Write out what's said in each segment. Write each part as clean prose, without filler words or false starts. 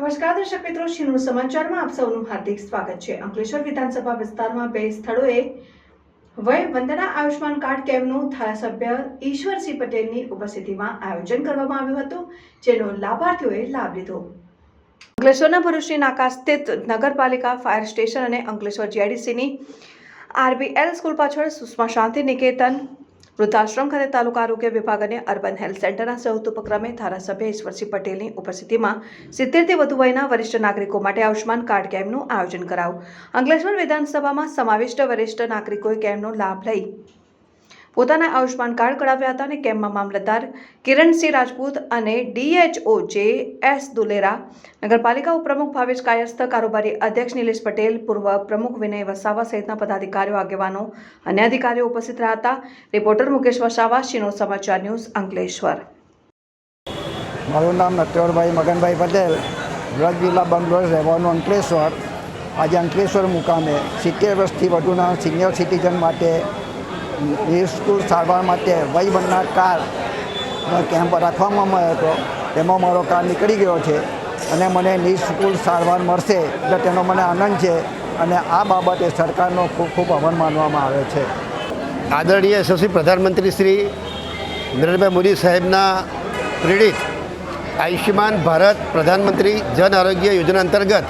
નમસ્કાર દર્શક મિત્રો, શિનૂર સમાચારમાં આપ સૌનું હાર્દિક સ્વાગત છે। અંકલેશ્વર વિધાનસભા વિસ્તારમાં બે સ્થળોએ વય વંદના આયુષ્માન કાર્ડ કેમ્પનું ધારાસભ્ય ઈશ્વરસિંહ પટેલની ઉપસ્થિતિમાં આયોજન કરવામાં આવ્યું હતું, જેનો લાભાર્થીઓએ લાભ લીધો। અંકલેશ્વરના ભરૂચની નાકા સ્થિત નગરપાલિકા ફાયર સ્ટેશન અને અંકલેશ્વર જીઆઈડીસીની આરબીએલ સ્કૂલ પાછળ સુષ્મા શાંતિ નિકેતન વૃદ્ધાશ્રમ ખાતે તાલુકા આરોગ્ય વિભાગ અને અર્બન હેલ્થ સેન્ટરના સંયુક્ત ઉપક્રમે ધારાસભ્ય ઈશ્વરસિંહ પટેલની ઉપસ્થિતિમાં 70થી વધુ વયના વરિષ્ઠ નાગરિકો માટે આયુષ્માન કાર્ડ કેમ્પનું આયોજન કરાયું। અંકલેશ્વર વિધાનસભામાં સમાવિષ્ટ વરિષ્ઠ નાગરિકોએ કેમ્પનો લાભ લઈ પોતાના આયુષ્માન કાર્ડ કઢાવ્યા હતા અને કેમ્પમાં મામલતદાર કિરણસિંહ રાજપૂત અને ડીએચઓ જે.એસ. દુલેરા, નગરપાલિકા ઉપપ્રમુખ ભાવેશ કાયસ્થ, કારોબારી અધ્યક્ષ નિલેશ પટેલ, પૂર્વ પ્રમુખ વિનય વસાવા સહિતના પદાધિકારીઓ, આગેવાનો અને અધિકારીઓ ઉપસ્થિત રહ્યા હતા। રિપોર્ટર મુકેશ વસાવા, શિનૂર સમાચાર ન્યૂઝ, અંકલેશ્વર। મારું નામ નટવરભાઈ મગનભાઈ પટેલ, વ્રજ જિલ્લા બંગલોર, રહેવાનું અંકલેશ્વર। આજે અંકલેશ્વર મુકામે 70 વર્ષથી વધુના સિનિયર સિટીઝન માટે નિઃશુલ્ક સારવાર માટે વય વંદના કાર્ડનો કેમ્પ રાખવામાં આવ્યો હતો। તેમાં મારો કાર્ડ નીકળી ગયો છે અને મને નિઃશુલ્ક સારવાર મળશે એટલે તેનો મને આનંદ છે અને આ બાબતે સરકારનો ખૂબ ખૂબ આભાર માનવામાં આવે છે। આદરણીય યશસ્વી પ્રધાનમંત્રી શ્રી નરેન્દ્રભાઈ મોદી સાહેબના પ્રેરિત આયુષ્યમાન ભારત પ્રધાનમંત્રી જન આરોગ્ય યોજના અંતર્ગત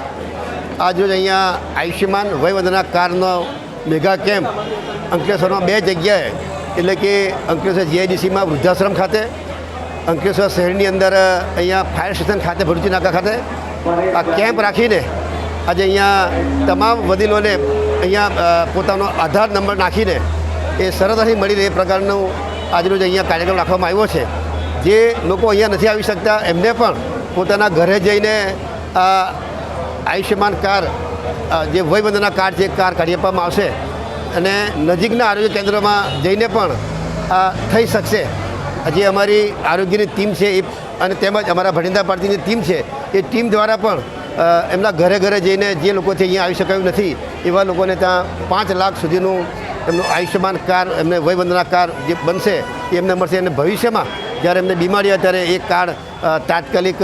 આજરોજ અહીંયા આયુષ્યમાન વયવંદના કાર્ડનો મેગા કેમ્પ અંકલેશ્વરમાં બે જગ્યાએ, એટલે કે અંકલેશ્વર જીઆઈડીસીમાં વૃદ્ધાશ્રમ ખાતે, અંકલેશ્વર શહેરની અંદર અહીંયા ફાયર સ્ટેશન ખાતે, ભરૂચી નાકા ખાતે આ કેમ્પ રાખીને આજે અહીંયા તમામ વડીલોને અહીંયા પોતાનો આધાર નંબર નાખીને એ સરળતાથી મળી રહે એ પ્રકારનું આજરોજ અહીંયા કાર્યક્રમ રાખવામાં આવ્યો છે। જે લોકો અહીંયા નથી આવી શકતા એમને પણ પોતાના ઘરે જઈને આયુષ્યમાન કાર્ડ, જે વયવંદના કાર્ડ છે, કાર્ડ કાઢી આપવામાં આવશે અને નજીકના આરોગ્ય કેન્દ્રમાં જઈને પણ થઈ શકશે। જે અમારી આરોગ્યની ટીમ છે એ અને તેમજ અમારા ભટિંડા પાર્ટીની ટીમ છે એ ટીમ દ્વારા પણ એમના ઘરે ઘરે જઈને જે લોકોથી અહીંયા આવી શકાયું નથી એવા લોકોને ત્યાં 5 લાખ સુધીનું એમનું આયુષ્યમાન કાર્ડ, એમને વયવંદના કાર્ડ જે બનશે એ એમને મળશે। અને ભવિષ્યમાં જ્યારે એમને બીમારી આવે ત્યારે એ કાર્ડ તાત્કાલિક,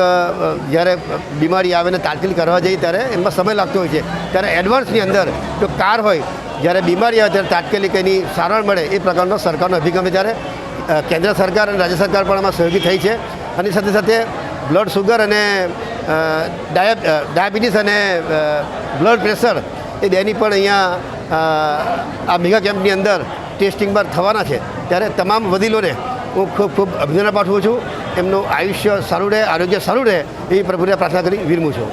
જ્યારે બીમારી આવે ને તાત્કાલિક કરવા જઈએ ત્યારે એમાં સમય લાગતો હોય છે, ત્યારે એડવાન્સની અંદર જો કાર્ડ હોય, જ્યારે બીમારી આવે ત્યારે તાત્કાલિક એની સારવાર મળે એ પ્રકારનો સરકારનો અભિગમ છે। ત્યારે કેન્દ્ર સરકાર અને રાજ્ય સરકાર પણ આમાં સહયોગી થઈ છે અને સાથે સાથે બ્લડ શુગર અને ડાયાબિટીસ અને બ્લડ પ્રેશર એ બેની પણ અહીંયા આ મેગા કેમ્પની અંદર ટેસ્ટિંગ બાદ થવાના છે। ત્યારે તમામ વડીલોને હું ખૂબ ખૂબ અભિનંદન પાઠવું છું। એમનું આયુષ્ય સારું રહે, આરોગ્ય સારું રહે એવી પ્રભુને પ્રાર્થના કરી વિરમું છું।